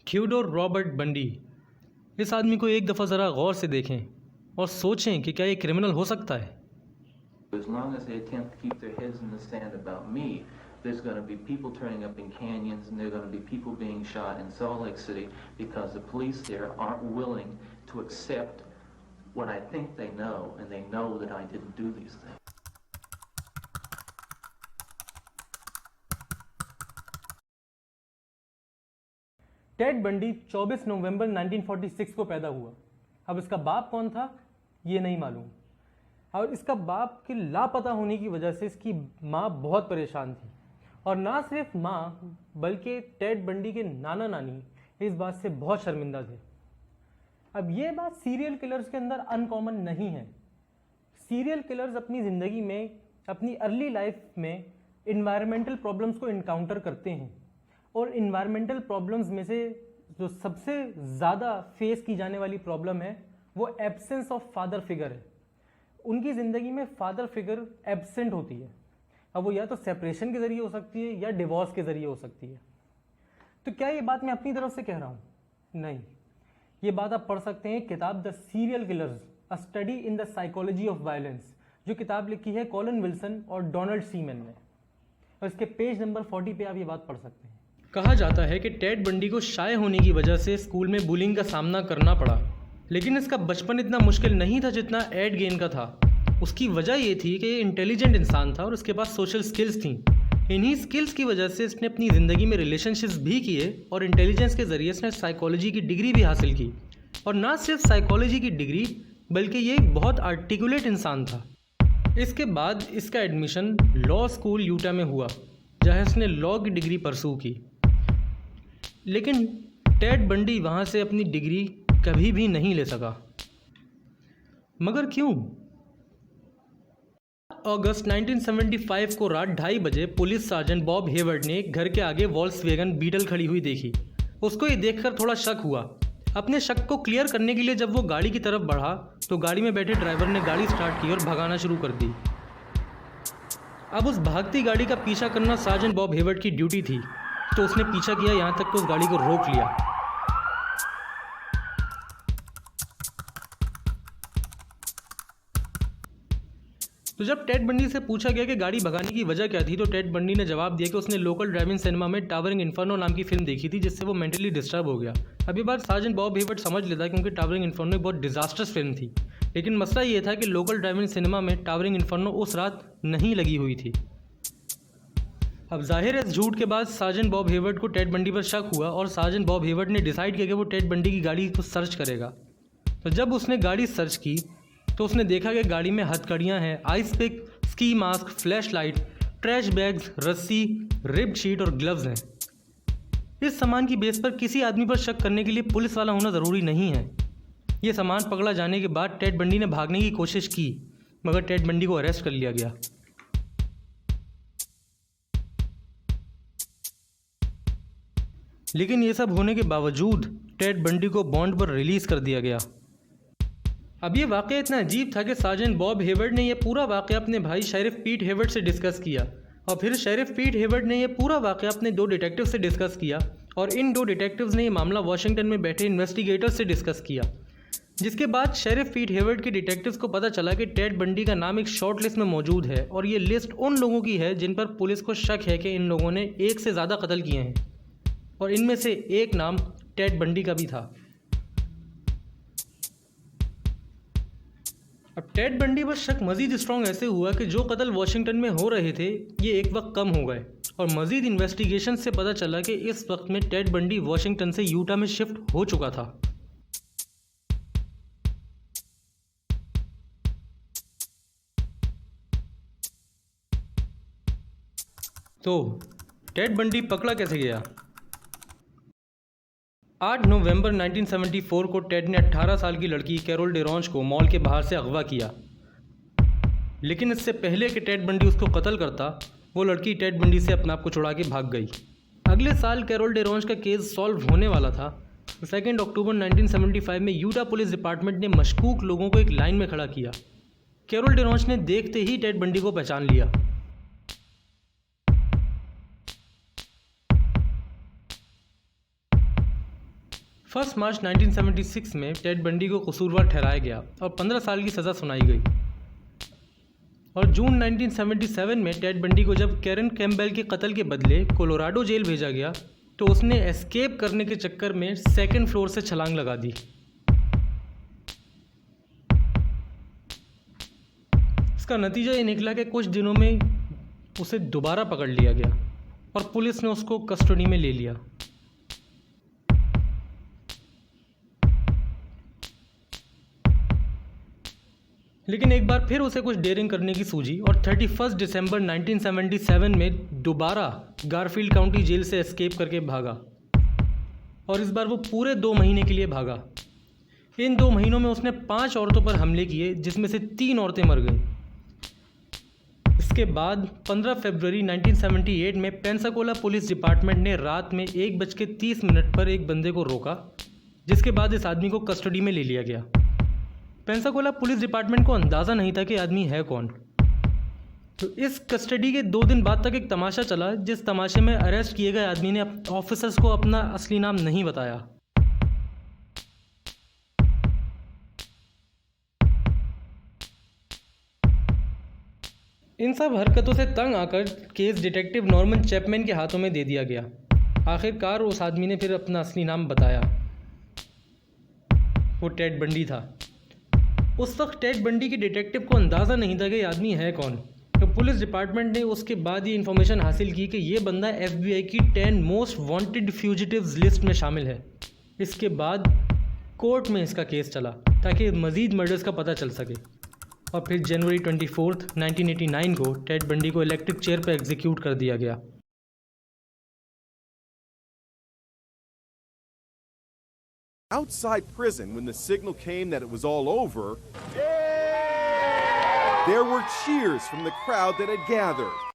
Theodore Robert बंडी। इस आदमी को एक दफ़ा ज़रा गौर से देखें और सोचें कि क्या ये क्रिमिनल हो सकता है। As long as they attempt to keep their heads in the sand about me, there's going to be people turning up in canyons, and there are going to be people being shot in Salt Lake City because the police there aren't willing to accept what I think they know, and they know that I didn't do these things. Ted Bundy 24 नवंबर 1946 को पैदा हुआ। अब इसका बाप कौन था ये नहीं मालूम, और इसका बाप के लापता होने की वजह से इसकी माँ बहुत परेशान थी। और ना सिर्फ माँ बल्कि टेड बंडी के नाना नानी इस बात से बहुत शर्मिंदा थे। अब ये बात सीरियल किलर्स के अंदर अनकॉमन नहीं है। सीरियल किलर्स अपनी ज़िंदगी में, अपनी अर्ली लाइफ में इन्वायरमेंटल प्रॉब्लम्स को इनकाउंटर करते हैं, और इन्वायरमेंटल प्रॉब्लम्स में से जो सबसे ज़्यादा फेस की जाने वाली प्रॉब्लम है वो एब्सेंस ऑफ फादर फिगर है। उनकी ज़िंदगी में फादर फिगर एब्सेंट होती है। अब वो या तो सेपरेशन के ज़रिए हो सकती है या डिवोर्स के ज़रिए हो सकती है। तो क्या ये बात मैं अपनी तरफ से कह रहा हूँ? नहीं, ये बात आप पढ़ सकते हैं किताब the serial killers a study in the psychology of violence, जो किताब लिखी है कॉलिन विल्सन और डोनाल्ड सीमन ने, और इसके पेज नंबर 40 पे आप ये बात पढ़ सकते हैं। कहा जाता है कि टेड बंडी को शाय होने की वजह से स्कूल में बुलिंग का सामना करना पड़ा, लेकिन इसका बचपन इतना मुश्किल नहीं था जितना एड गेन का था। उसकी वजह ये थी कि ये इंटेलिजेंट इंसान था और उसके पास सोशल स्किल्स थी। इन्हीं स्किल्स की वजह से इसने अपनी ज़िंदगी में रिलेशनशिप्स भी किए और इंटेलिजेंस के ज़रिए इसने साइकोलॉजी की डिग्री भी हासिल की। और ना सिर्फ साइकोलॉजी की डिग्री बल्कि ये एक बहुत आर्टिकुलेट इंसान था। इसके बाद इसका एडमिशन लॉ स्कूल यूटा में हुआ, जहाँ इसने लॉ की डिग्री परसू की। लेकिन टेड बंडी वहाँ से अपनी डिग्री कभी भी नहीं ले सका। मगर क्यों? अगस्त 1975 को रात 2:30 बजे पुलिस सर्जन बॉब हेवर्ड ने घर के आगे वॉल्क्सवैगन बीटल खड़ी हुई देखी। उसको ये देखकर थोड़ा शक हुआ। अपने शक को क्लियर करने के लिए जब वो गाड़ी की तरफ बढ़ा तो गाड़ी में बैठे ड्राइवर ने गाड़ी स्टार्ट की और भगाना शुरू कर दी। अब उस भागती गाड़ी का पीछा करना सर्जन बॉब हेवर्ड की ड्यूटी थी, तो उसने पीछा किया यहाँ तक कि उस गाड़ी को रोक लिया। तो जब टेड बंडी से पूछा गया कि गाड़ी भगाने की वजह क्या थी, तो टेड बंडी ने जवाब दिया कि उसने लोकल ड्राइविंग सिनेमा में टावरिंग इन्फर्नो नाम की फिल्म देखी थी, जिससे वो मेंटली डिस्टर्ब हो गया। अब ये बात सर्जन बॉब हेवर्ड समझ लेता क्योंकि टावरिंग इन्फर्नो एक बहुत डिजास्टर्स फिल्म थी। लेकिन मसला ये था कि लोकल ड्राइविंग सिनेमा में टावरिंग इन्फर्नो उस रात नहीं लगी हुई थी। अब जाहिर है इस झूठ के बाद सर्जन बॉब हेवर्ड को टेड बंडी पर शक हुआ और सर्जन बॉब हेवर्ड ने डिसाइड किया कि वो टेड बंडी की गाड़ी को सर्च करेगा। तो जब उसने गाड़ी सर्च की तो उसने देखा कि गाड़ी में हथकड़ियाँ हैं, ice pick, ski mask, flashlight, trash bags, रस्सी, रिब्ड शीट और ग्लव्स हैं। इस सामान की बेस पर किसी आदमी पर शक करने के लिए पुलिस वाला होना ज़रूरी नहीं है। ये सामान पकड़ा जाने के बाद टेड बंडी ने भागने की कोशिश की, मगर टेड बंडी को अरेस्ट कर लिया गया। लेकिन ये सब होने के बावजूद टेड बंडी को बॉन्ड पर रिलीज़ कर दिया गया। अब ये वाक़या इतना अजीब था कि सर्जन बॉब हेवर्ड ने यह पूरा वाक़या अपने भाई शेरिफ पीट हेवर्ड से डिस्कस किया, और फिर शेरिफ पीट हेवर्ड ने यह पूरा वाक़या अपने 2 डिटेक्टिव से डिस्कस किया, और इन 2 डिटेक्टिव्स ने यह मामला वाशिंगटन में बैठे इन्वेस्टिगेटर्स से डिस्कस किया। जिसके बाद शेरिफ पीट हेवर्ड के डिटेक्टिव्स को पता चला कि टेड बंडी का नाम एक शॉर्ट लिस्ट में मौजूद है, और ये लिस्ट उन लोगों की है जिन पर पुलिस को शक है कि इन लोगों ने एक से ज़्यादा कत्ल किए हैं, और इनमें से एक नाम टेड बंडी का भी था। अब टेड बंडी पर शक मज़ीद स्ट्रॉन्ग ऐसे हुआ कि जो कत्ल वाशिंगटन में हो रहे थे ये एक वक्त कम हो गए, और मज़ीद इन्वेस्टिगेशन से पता चला कि इस वक्त में टेड बंडी वाशिंगटन से यूटा में शिफ्ट हो चुका था। तो टेड बंडी पकड़ा कैसे गया? 8 नवंबर 1974 को टेड ने 18 साल की लड़की कैरोल डेरोंच को मॉल के बाहर से अगवा किया। लेकिन इससे पहले कि टेड बंडी उसको कत्ल करता, वो लड़की टेड बंडी से अपने आप को छुड़ा के भाग गई। अगले साल कैरोल डेरोंच का केस सॉल्व होने वाला था। 2 अक्टूबर 1975 में यूटा पुलिस डिपार्टमेंट ने मशकूक लोगों को एक लाइन में खड़ा किया। कैरोल डेरोंच ने देखते ही टेड बंडी को पहचान लिया। 1 मार्च 1976 में टेड बंडी को कसूरवार ठहराया गया और 15 साल की सज़ा सुनाई गई। और जून 1977 में टेड बंडी को जब कैरन कैम्पबेल के कत्ल के बदले कोलोराडो जेल भेजा गया तो उसने एस्केप करने के चक्कर में 2nd फ्लोर से छलांग लगा दी। इसका नतीजा ये निकला कि कुछ दिनों में उसे दोबारा पकड़ लिया गया और पुलिस ने उसको कस्टडी में ले लिया। लेकिन एक बार फिर उसे कुछ डेयरिंग करने की सूझी और 31 दिसंबर 1977 में दोबारा गारफील्ड काउंटी जेल से एस्केप करके भागा और इस बार वो पूरे 2 महीने के लिए भागा। इन 2 महीनों में उसने 5 औरतों पर हमले किए जिसमें से 3 औरतें मर गईं। इसके बाद 15 फरवरी 1978 में पेंसाकोला पुलिस डिपार्टमेंट ने रात में 1:30 पर एक बंदे को रोका, जिसके बाद इस आदमी को कस्टडी में ले लिया गया। पेंसाकोला पुलिस डिपार्टमेंट को अंदाज़ा नहीं था कि आदमी है कौन। तो इस कस्टडी के 2 दिन बाद तक एक तमाशा चला, जिस तमाशे में अरेस्ट किए गए आदमी ने ऑफिसर्स को अपना असली नाम नहीं बताया। इन सब हरकतों से तंग आकर केस डिटेक्टिव नॉर्मन चैपमैन के हाथों में दे दिया गया। आखिरकार उस आदमी ने फिर अपना असली नाम बताया, वो टेड बंडी था। उस वक्त टेड बंडी के डिटेक्टिव को अंदाज़ा नहीं था कि ये आदमी है कौन। तो पुलिस डिपार्टमेंट ने उसके बाद ये इन्फॉर्मेशन हासिल की कि ये बंदा FBI की 10 मोस्ट वांटेड फ्यूजिटिव्स लिस्ट में शामिल है। इसके बाद कोर्ट में इसका केस चला ताकि मज़ीद मर्डर्स का पता चल सके और फिर जनवरी 24, 1989 को टेड बंडी को इलेक्ट्रिक चेयर पर एग्जीक्यूट कर दिया गया। Outside prison, when the signal came that it was all over, there were cheers from the crowd that had gathered.